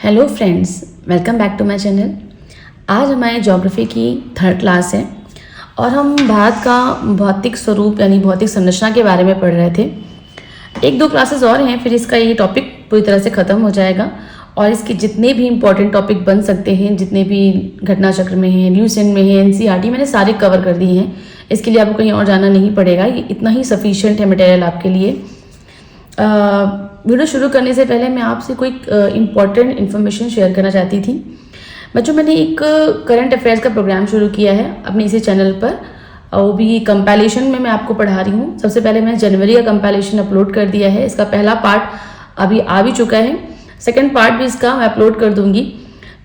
Hello friends, welcome back to my channel. आज हमारी geography की थर्ड क्लास है और हम भारत का भौतिक स्वरूप यानी भौतिक संरचना के बारे में पढ़ रहे थे। एक दो क्लासेस और हैं, फिर इसका ये टॉपिक पूरी तरह से ख़त्म हो जाएगा और इसके जितने भी इम्पोर्टेंट टॉपिक बन सकते हैं, जितने भी घटना चक्र में हैं, ल्यूसेंट में हैं, एनसीईआरटी मैंने सारे कवर कर दिए हैं। इसके लिए आपको कहीं और जाना नहीं पड़ेगा, ये इतना ही सफिशिएंट है मटेरियल आपके लिए। वीडियो शुरू करने से पहले मैं आपसे कोई इम्पॉर्टेंट इन्फॉर्मेशन शेयर करना चाहती थी। बच्चों, मैंने एक करंट अफेयर्स का प्रोग्राम शुरू किया है अपने इसी चैनल पर, वो भी कंपाइलेशन में मैं आपको पढ़ा रही हूँ। सबसे पहले मैंने जनवरी का कंपाइलेशन अपलोड कर दिया है। इसका पहला पार्ट अभी आ भी चुका है, सेकंड पार्ट भी इसका मैं अपलोड कर दूंगी।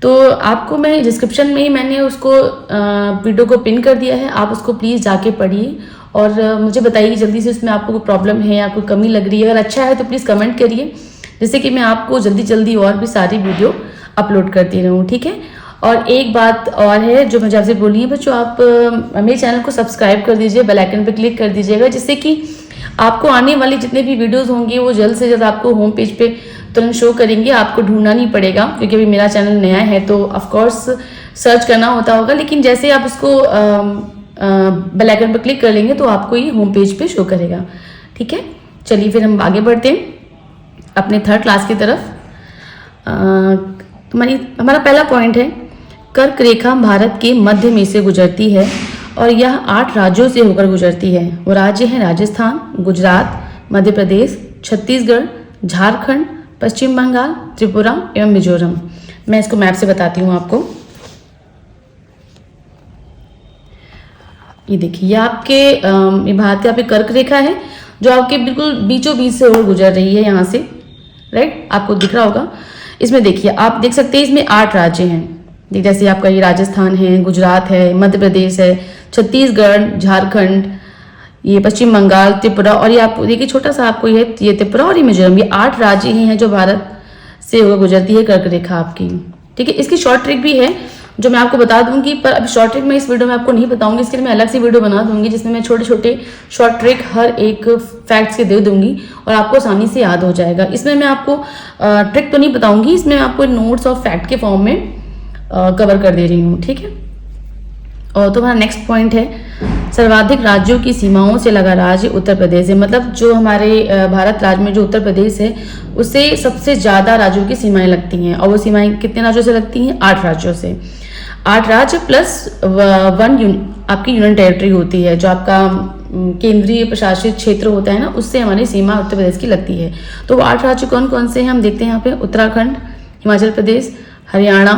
तो आपको मैं डिस्क्रिप्शन में ही मैंने उसको वीडियो को पिन कर दिया है, आप उसको प्लीज़ जाके पढ़िए और मुझे बताइए जल्दी से उसमें आपको कोई प्रॉब्लम है या कोई कमी लग रही है। अगर अच्छा है तो प्लीज़ कमेंट करिए, जिससे कि मैं आपको जल्दी जल्दी और भी सारी वीडियो अपलोड करती रहूँ, ठीक है। और एक बात और है जो मुझे आपसे बोलनी है बच्चों, आप मेरे चैनल को सब्सक्राइब कर दीजिए, बेल आइकन पर क्लिक कर दीजिएगा, जिससे कि आपको आने वाली जितने भी वीडियोज़ होंगे वो जल्द से जल्द आपको होम पेज पे तुरंत शो करेंगे। आपको ढूंढना नहीं पड़ेगा, क्योंकि अभी मेरा चैनल नया है तो ऑफकोर्स सर्च करना होता होगा, लेकिन जैसे आप उसको बेल आइकन पर क्लिक कर लेंगे तो आपको ये होम पेज पे शो करेगा, ठीक है। चलिए फिर हम आगे बढ़ते हैं अपने थर्ड क्लास की तरफ। हमारा पहला पॉइंट है, कर्क रेखा भारत के मध्य में से गुजरती है और यह 8 राज्यों से होकर गुजरती है। वो राज्य हैं राजस्थान, गुजरात, मध्य प्रदेश, छत्तीसगढ़, झारखंड, पश्चिम बंगाल, त्रिपुरा एवं मिजोरम। मैं इसको मैप से बताती हूँ आपको। ये देखिए, ये आपके ये भारत की आपकी कर्क रेखा है जो आपके बिल्कुल बीचों बीच से होकर गुजर रही है यहाँ से, राइट। आपको दिख रहा होगा। इसमें देखिए, आप देख सकते हैं इसमें 8 राज्य हैं। जैसे आपका ये राजस्थान है, गुजरात है, मध्य प्रदेश है, छत्तीसगढ़, झारखंड, ये पश्चिम बंगाल, त्रिपुरा और ये आपको देखिए छोटा सा आपको ये त्रिपुरा और ये मिजोरम, ये 8 राज्य ही हैं जो भारत से होकर गुजरती है कर्क रेखा आपकी, ठीक है। इसकी शॉर्ट ट्रिक भी है जो मैं आपको बता दूंगी, पर अभी शॉर्ट ट्रिक मैं इस वीडियो में आपको नहीं बताऊंगी। इसके लिए मैं अलग से वीडियो बना दूंगी जिसमें मैं छोटे छोटे शॉर्ट ट्रिक हर एक फैक्ट्स के दे दूंगी और आपको आसानी से याद हो जाएगा। इसमें मैं आपको ट्रिक तो नहीं बताऊंगी, इसमें मैं आपको नोट्स और फैक्ट के फॉर्म में कवर कर दे रही हूँ, ठीक है। और तो हमारा नेक्स्ट पॉइंट है, सर्वाधिक राज्यों की सीमाओं से लगा राज्य उत्तर प्रदेश है। मतलब जो हमारे भारत राज्य में जो उत्तर प्रदेश है उससे सबसे ज़्यादा राज्यों की सीमाएं लगती हैं, और वो सीमाएं कितने राज्यों से लगती हैं? 8 राज्यों से। 8 राज्य प्लस 1 आपकी यूनियन टेरिटरी होती है, जो आपका केंद्रीय प्रशासित क्षेत्र होता है ना, उससे हमारी सीमा उत्तर प्रदेश की लगती है। तो वो 8 राज्य कौन कौन से हैं हम देखते हैं यहाँ पे। उत्तराखंड, हिमाचल प्रदेश, हरियाणा,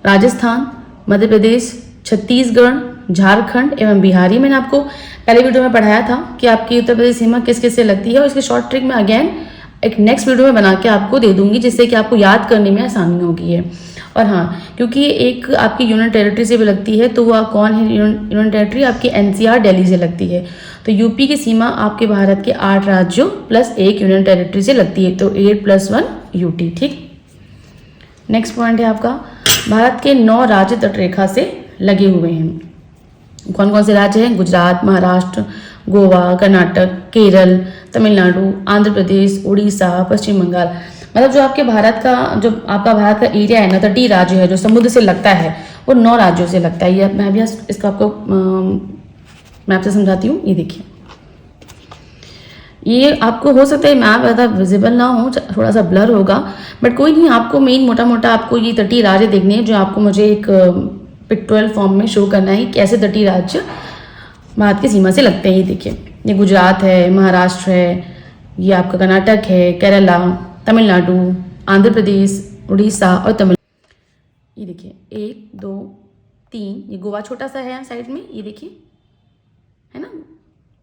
राजस्थान, मध्य प्रदेश, छत्तीसगढ़, झारखंड एवं बिहारी। मैंने आपको पहले वीडियो में पढ़ाया था कि आपकी उत्तर प्रदेश सीमा किस किस से लगती है, और इसकी शॉर्ट ट्रिक में अगेन एक नेक्स्ट वीडियो में बना के आपको दे दूंगी, जिससे कि आपको याद करने में आसानी होगी है। और हाँ, क्योंकि ये एक आपकी यूनियन टेरिटरी से भी लगती है, तो वह कौन है यूनियन टेरिटरी? आपकी एनसीआर दिल्ली से लगती है। तो यूपी की सीमा आपके भारत के 8 राज्यों प्लस 1 यूनियन टेरिटरी से लगती है, तो 8 + 1 यूटी, ठीक। नेक्स्ट पॉइंट है आपका, भारत के 9 राज्य तटरेखा से लगे हुए हैं। कौन कौन से राज्य हैं? गुजरात, महाराष्ट्र, गोवा, कर्नाटक, केरल, तमिलनाडु, आंध्र प्रदेश, उड़ीसा, पश्चिम बंगाल। मतलब जो आपके भारत का जो आपका भारत का एरिया है ना, तटीय राज्य है जो समुद्र से लगता है, वो 9 राज्यों से लगता है। ये मैं भी इसका आपको मैप से समझाती हूँ। ये देखिए, ये आपको हो सकता है मैप ज़्यादा विजिबल ना हो, थोड़ा सा ब्लर होगा, बट कोई नहीं, आपको मेन मोटा मोटा आपको ये तटीय राज्य देखने हैं जो आपको मुझे एक पिक्टोरियल फॉर्म में शो करना है कैसे तटीय राज्य भारत की सीमा से लगते हैं। ये देखिए, ये गुजरात है, महाराष्ट्र है, ये आपका कर्नाटक है, केरला, तमिलनाडु, आंध्र प्रदेश, उड़ीसा और ये देखिए 1 2 3, ये गोवा छोटा सा है साइड में, ये देखिए है ना,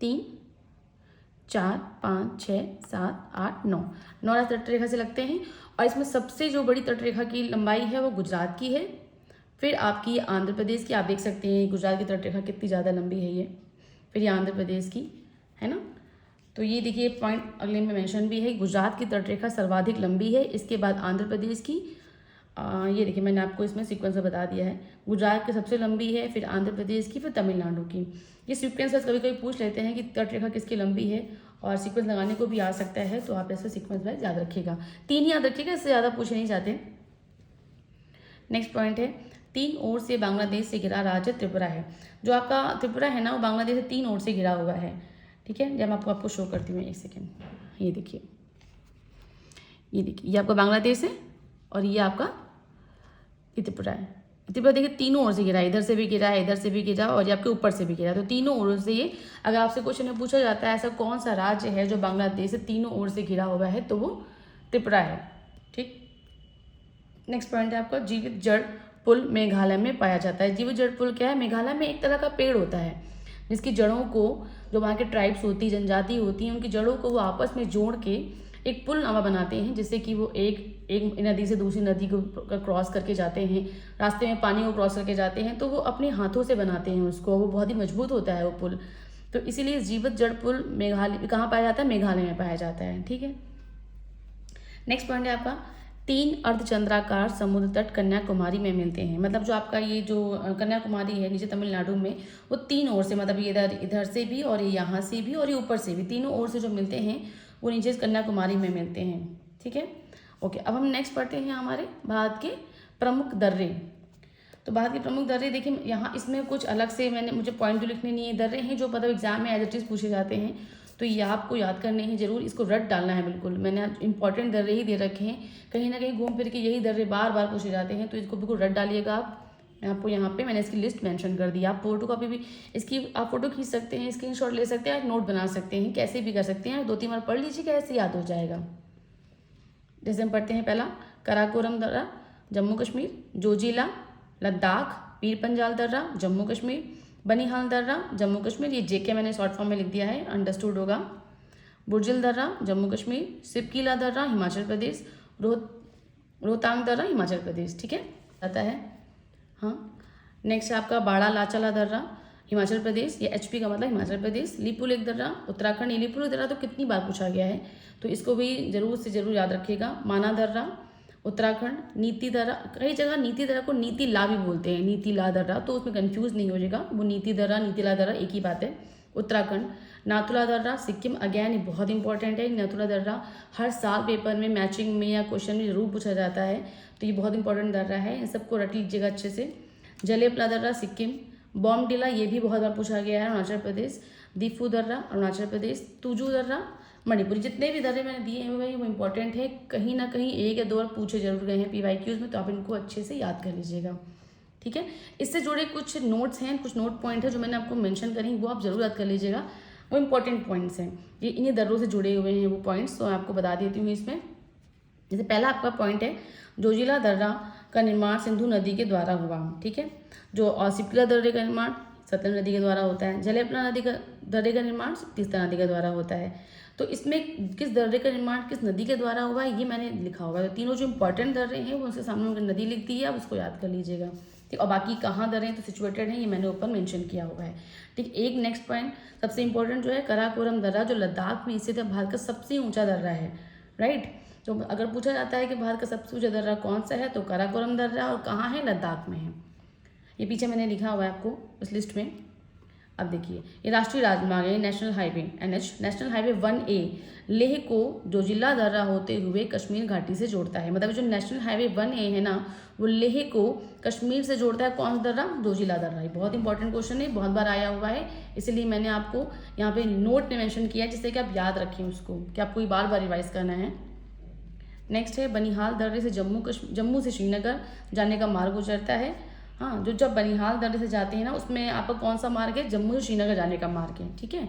3 4 5 6 7 8 9 राज्य तटरेखा से लगते हैं। और इसमें सबसे जो बड़ी तटरेखा की लंबाई है वो गुजरात की है, फिर आपकी आंध्र प्रदेश की, आप देख सकते हैं गुजरात की तटरेखा कितनी ज़्यादा लंबी है ये, फिर ये आंध्र प्रदेश की है ना। तो ये देखिए पॉइंट अगले में मेंशन भी है, गुजरात की तटरेखा सर्वाधिक लंबी है, इसके बाद आंध्र प्रदेश की। ये देखिए मैंने आपको इसमें सीक्वेंस में बता दिया है, गुजरात की सबसे लंबी है, फिर आंध्र प्रदेश की, फिर तमिलनाडु की। ये सीक्वेंस कभी कभी पूछ लेते हैं कि तटरेखा किसकी लंबी है, और सीक्वेंस लगाने को भी आ सकता है, तो आप ऐसा सीक्वेंस वाइज याद रखिएगा। 3 याद रखिएगा, इससे ज़्यादा पूछ नहीं चाहते। नेक्स्ट पॉइंट है, 3 ओर से बांग्लादेश से घिरा राज्य त्रिपुरा है। जो आपका त्रिपुरा है ना, वो बांग्लादेश से 3 ओर से घिरा हुआ है। ठीक है, जब मैं आपको शो करती हूँ, एक सेकेंड, ये देखिए, ये आपका बांग्लादेश है और ये आपका त्रिपुरा है। त्रिपुरा देखिए तीनों ओर से गिरा है, इधर से भी गिरा है, इधर से भी गिरा और ये आपके ऊपर से भी गिरा, तो तीनों ओर से ये, अगर आपसे क्वेश्चन में पूछा जाता है ऐसा कौन सा राज्य है जो बांग्लादेश से तीनों ओर से घिरा हुआ है, तो वो त्रिपुरा है। ठीक, नेक्स्ट पॉइंट है आपका, जीवित जड़ पुल मेघालय में पाया जाता है। जीवित जड़ पुल क्या है? मेघालय में एक तरह का पेड़ होता है जिसकी जड़ों को, जो वहाँ के ट्राइब्स होती, जनजाति होती हैं, उनकी जड़ों को वो आपस में जोड़ के एक पुल नामा बनाते हैं, जिससे कि वो एक नदी से दूसरी नदी को क्रॉस करके जाते हैं, रास्ते में पानी को क्रॉस करके जाते हैं, तो वो अपने हाथों से बनाते हैं उसको, वो बहुत ही मजबूत होता है वो पुल। तो इसीलिए जीवित जड़ पुल मेघालय कहाँ पाया जाता है? मेघालय में पाया जाता है। ठीक है, नेक्स्ट पॉइंट है आपका, 3 अर्धचंद्राकार समुद्र तट कन्याकुमारी में मिलते हैं। मतलब जो आपका ये जो कन्याकुमारी है नीचे तमिलनाडु में, वो 3 ओर से, मतलब ये इधर से भी और ये यहाँ से भी और ये ऊपर से भी, तीनों ओर से जो मिलते हैं वो नीचे कन्याकुमारी में मिलते हैं। ठीक है, ओके। अब हम नेक्स्ट पढ़ते हैं हमारे भारत के प्रमुख दर्रे। तो भारत के प्रमुख दर्रे देखिए, यहाँ इसमें कुछ अलग से मुझे पॉइंट जो लिखने नहीं है, दर्रे हैं जो मतलब एग्जाम में एज इट इज पूछे जाते हैं, तो ये आपको याद करने हैं जरूर, इसको रट डालना है बिल्कुल। मैंने इंपॉर्टेंट दर्रे ही दे रखे हैं, कहीं ना कहीं घूम फिर के यही दर्रे बार बार पूछे जाते हैं, तो इसको बिल्कुल रट डालिएगा आप। मैं आपको यहाँ पे मैंने इसकी लिस्ट मेंशन कर दी, आप फोटो कॉपी भी इसकी आप फोटो खींच सकते हैं, स्क्रीनशॉट ले सकते हैं, आप नोट बना सकते हैं, कैसे भी कर सकते हैं, 2-3 बार पढ़ लीजिएगा, ऐसे याद हो जाएगा। जैसे हम पढ़ते हैं, पहला कराकोरम दर्रा जम्मू कश्मीर, जोजिला लद्दाख, पीर पंजाल दर्रा जम्मू कश्मीर, बनिहाल दर्रा जम्मू कश्मीर, ये जेके मैंने शॉर्ट फॉर्म में लिख दिया है, अंडरस्टूड होगा। बुर्जिल दर्रा जम्मू कश्मीर, सिपकीला दर्रा हिमाचल प्रदेश, रोहतांग दर्रा हिमाचल प्रदेश। ठीक है, आता है। हाँ, नेक्स्ट आपका बाड़ा लाचाला दर्रा हिमाचल प्रदेश, ये एचपी का मतलब हिमाचल प्रदेश। लिपुलेख दर्रा उत्तराखंड, ये लिपुलेख दर्रा तो कितनी बार पूछा गया है, तो इसको भी जरूर से जरूर याद रखिएगा। माना दर्रा उत्तराखंड, नीति दर्रा, कई जगह नीति दर्रा को नीति ला भी बोलते हैं, नीति ला दर्रा, तो उसमें कंफ्यूज नहीं हो जाएगा, वो नीति दर्रा नीति ला दर्रा एक ही बात है। उत्तराखंड, नाथुला दर्रा सिक्किम, अगेन ये बहुत इंपॉर्टेंट है, नाथुला दर्रा हर साल पेपर में मैचिंग में या क्वेश्चन में जरूर पूछा जाता है, तो ये बहुत इंपॉर्टेंट दर्रा है, इन सबको रट लीजिएगा अच्छे से। जलेपला दर्रा सिक्किम, बॉमडिला ये भी बहुत बार पूछा गया है अरुणाचल प्रदेश, दीफू दर्रा अरुणाचल प्रदेश, तुजू दर्रा मणिपुर। जितने भी दर्रे मैंने दिए हैं भाई वो इंपॉर्टेंट है, कहीं ना कहीं 1 या 2 बार पूछे जरूर गए हैं PYQs में, तो आप इनको अच्छे से याद कर लीजिएगा। ठीक है, इससे जुड़े कुछ नोट्स हैं, कुछ नोट पॉइंट है जो मैंने आपको मेंशन करी, वो आप जरूर याद कर लीजिएगा, वो इंपॉर्टेंट पॉइंट्स हैं, ये इन्हीं दर्रों से जुड़े हुए हैं वो पॉइंट्स, तो मैं आपको बता देती हूँ इसमें। जैसे पहला आपका पॉइंट है, जोजिला दर्रा का निर्माण सिंधु नदी के द्वारा हुआ। ठीक है, जो सिपकीला दर्रे का निर्माण सतलज नदी के द्वारा होता है, जलेपला नदी का दर्रे का निर्माण तीस्ता नदी के द्वारा होता है। तो इसमें किस दर्रे का निर्माण किस नदी के द्वारा हुआ है ये मैंने लिखा होगा, तो तीनों जो इंपॉर्टेंट दर्रे हैं वो उसके सामने उनकी नदी लिख दी है, आप उसको याद कर लीजिएगा। ठीक, और बाकी कहाँ दर्रे हैं तो सिचुएटेड हैं ये मैंने ऊपर मेंशन किया हुआ है। ठीक, एक नेक्स्ट पॉइंट सबसे इंपॉर्टेंट जो है, कराकोरम दर्रा जो लद्दाख में स्थित है, भारत का सबसे ऊंचा दर्रा है। राइट, तो अगर पूछा जाता है कि भारत का सबसे ऊंचा दर्रा कौन सा है, तो कराकोरम दर्रा, और कहाँ है? लद्दाख में है। ये पीछे मैंने लिखा हुआ है आपको इस लिस्ट में। अब देखिए, ये राष्ट्रीय राजमार्ग है, national highway NH, national highway 1A Leh को जोजिला दर्रा होते हुए कश्मीर घाटी से जोड़ता है। मतलब जो नेशनल हाईवे 1A है ना, वो लेह को कश्मीर से जोड़ता है। कौन सा दर्रा? जोजिला दर्रा। ये बहुत इंपॉर्टेंट क्वेश्चन है, बहुत बार आया हुआ है, इसीलिए मैंने आपको यहाँ पे नोट में मेंशन किया है, जिससे कि आप याद रखें उसको, कि आपको ये बार बार रिवाइज करना है। नेक्स्ट है, बनिहाल दर्रे से जम्मू से श्रीनगर जाने का मार्ग गुजरता है। हाँ, जो जब बनिहाल दर्रे से जाते हैं ना, उसमें आपका कौन सा मार्ग है? जम्मू से श्रीनगर जाने का मार्ग है। ठीक है,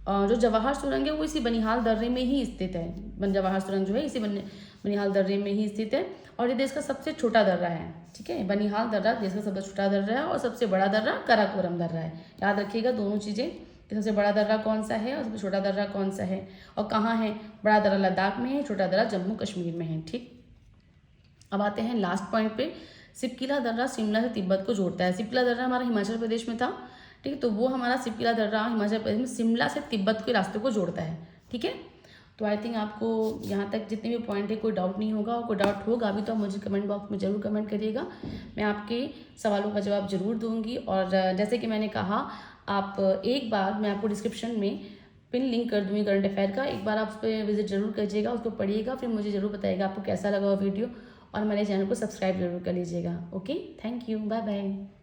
जो जवाहर सुरंग है वो इसी बनिहाल दर्रे में ही स्थित है। जवाहर सुरंग जो है इसी बनिहाल दर्रे में ही स्थित है, और ये देश का सबसे छोटा दर्रा है। ठीक है, बनिहाल दर्रा देश का सबसे छोटा दर्रा है, और सबसे बड़ा दर्रा कराकोरम दर्रा है। याद रखिएगा दोनों चीज़ें, कि सबसे बड़ा दर्रा कौन सा है और सबसे छोटा दर्रा कौन सा है, और कहाँ है। बड़ा दर्रा लद्दाख में है, छोटा दर्रा जम्मू कश्मीर में है। ठीक, अब आते हैं लास्ट पॉइंट पे। सिपकीला दर्रा शिमला से तिब्बत को जोड़ता है। सिपकीला दर्रा हमारा हिमाचल प्रदेश में था, ठीक है, तो वो हमारा सिपकीला दर्रा हिमाचल प्रदेश में शिमला से तिब्बत के रास्ते को जोड़ता है। ठीक है, तो आई थिंक आपको यहाँ तक जितने भी पॉइंट है कोई डाउट नहीं होगा, और कोई डाउट होगा भी तो आप मुझे कमेंट बॉक्स में ज़रूर कमेंट करिएगा, मैं आपके सवालों का जवाब ज़रूर दूंगी। और जैसे कि मैंने कहा, आप एक बार मैं आपको डिस्क्रिप्शन में पिन लिंक कर दूँगी करंट अफेयर का, एक बार आप उस पर विजिट जरूर कीजिएगा, उसको पढ़िएगा, फिर मुझे ज़रूर बताइएगा आपको कैसा लगा वो वीडियो। और हमारे चैनल को सब्सक्राइब जरूर कर लीजिएगा। Okay, thank you, bye bye.